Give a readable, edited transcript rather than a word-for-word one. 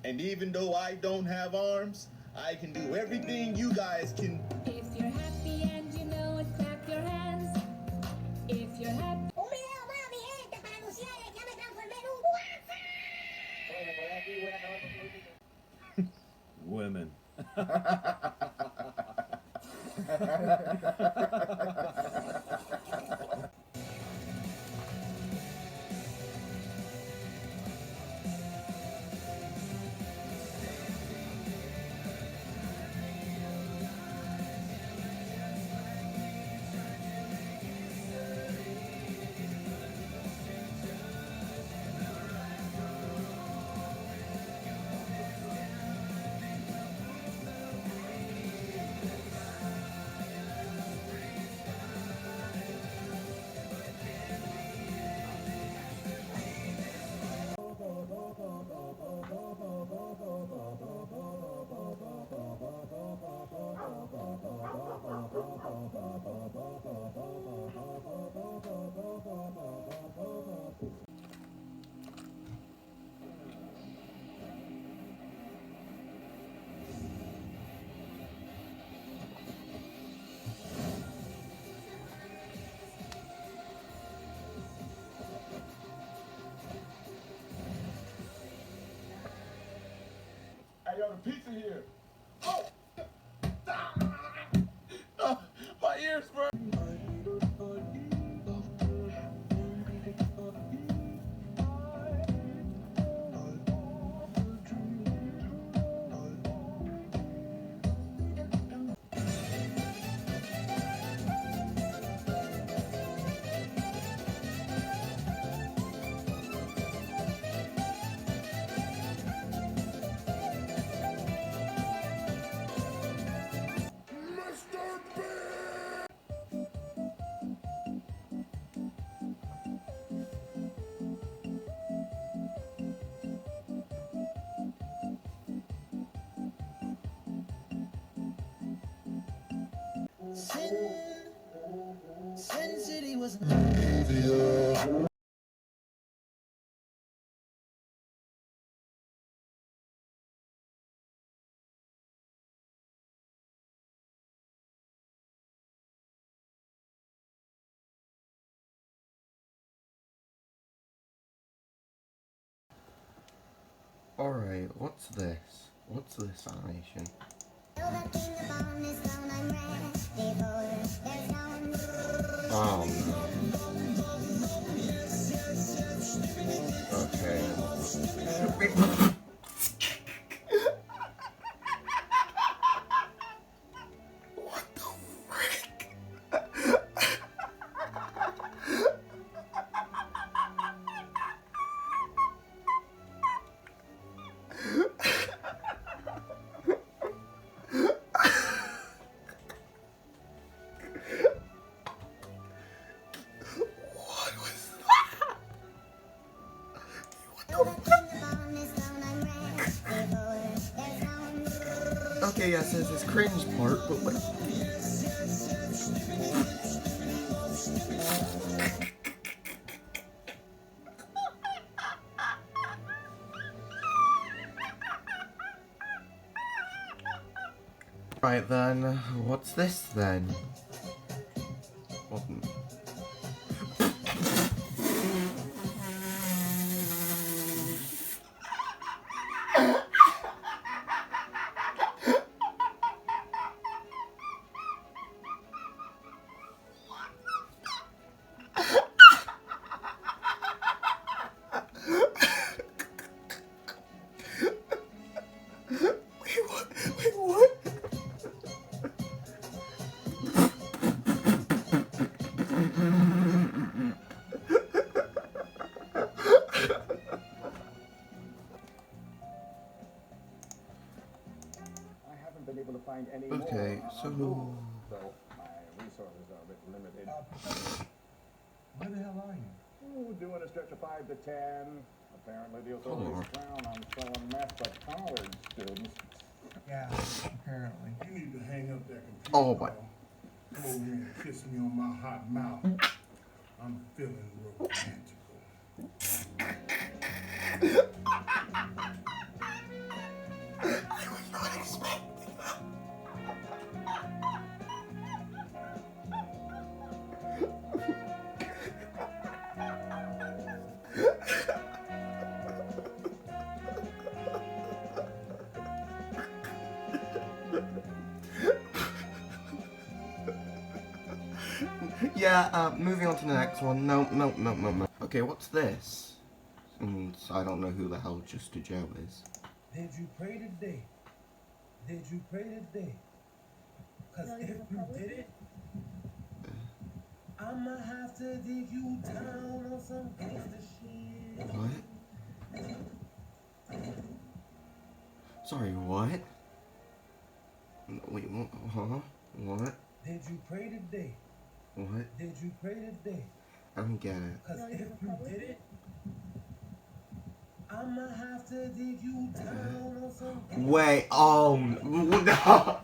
And even though I don't have arms, I can do everything you guys can. If you're happy and you know it, clap your hands. If you're happy. Un video más, mi gente, para anunciarles que ya me transformé en un Women. I got a pizza here. Oh! My ears burn. Sin City was Alright, what's this? What's this animation? Oh no. Okay. Okay, yes, there's this cringe part, but like... Right then, what's this then? What? Been able to find any Okay, more so... though my resources are a bit limited. Where the hell are you? Ooh, doing a stretch of 5 to 10. Apparently the authorities frown on selling meth to college students. Yeah, apparently. You need to hang up that computer. Oh, my. Come over here and kiss me on my hot mouth. I'm feeling romantical. I was not expecting that. Yeah, moving on to the next one. No. Okay, what's this? I don't know who the hell Just Joe is. Did you pray today? Did you pray today? Cause if you did it, I'ma have to dig you down on some gangster shit. What? Sorry, what? Wait, what? Huh? What? Did you pray today? What? Did you pray today? I don't get it. Cause if you did it, I'ma have to dig you down on some gangster Wait, oh, no.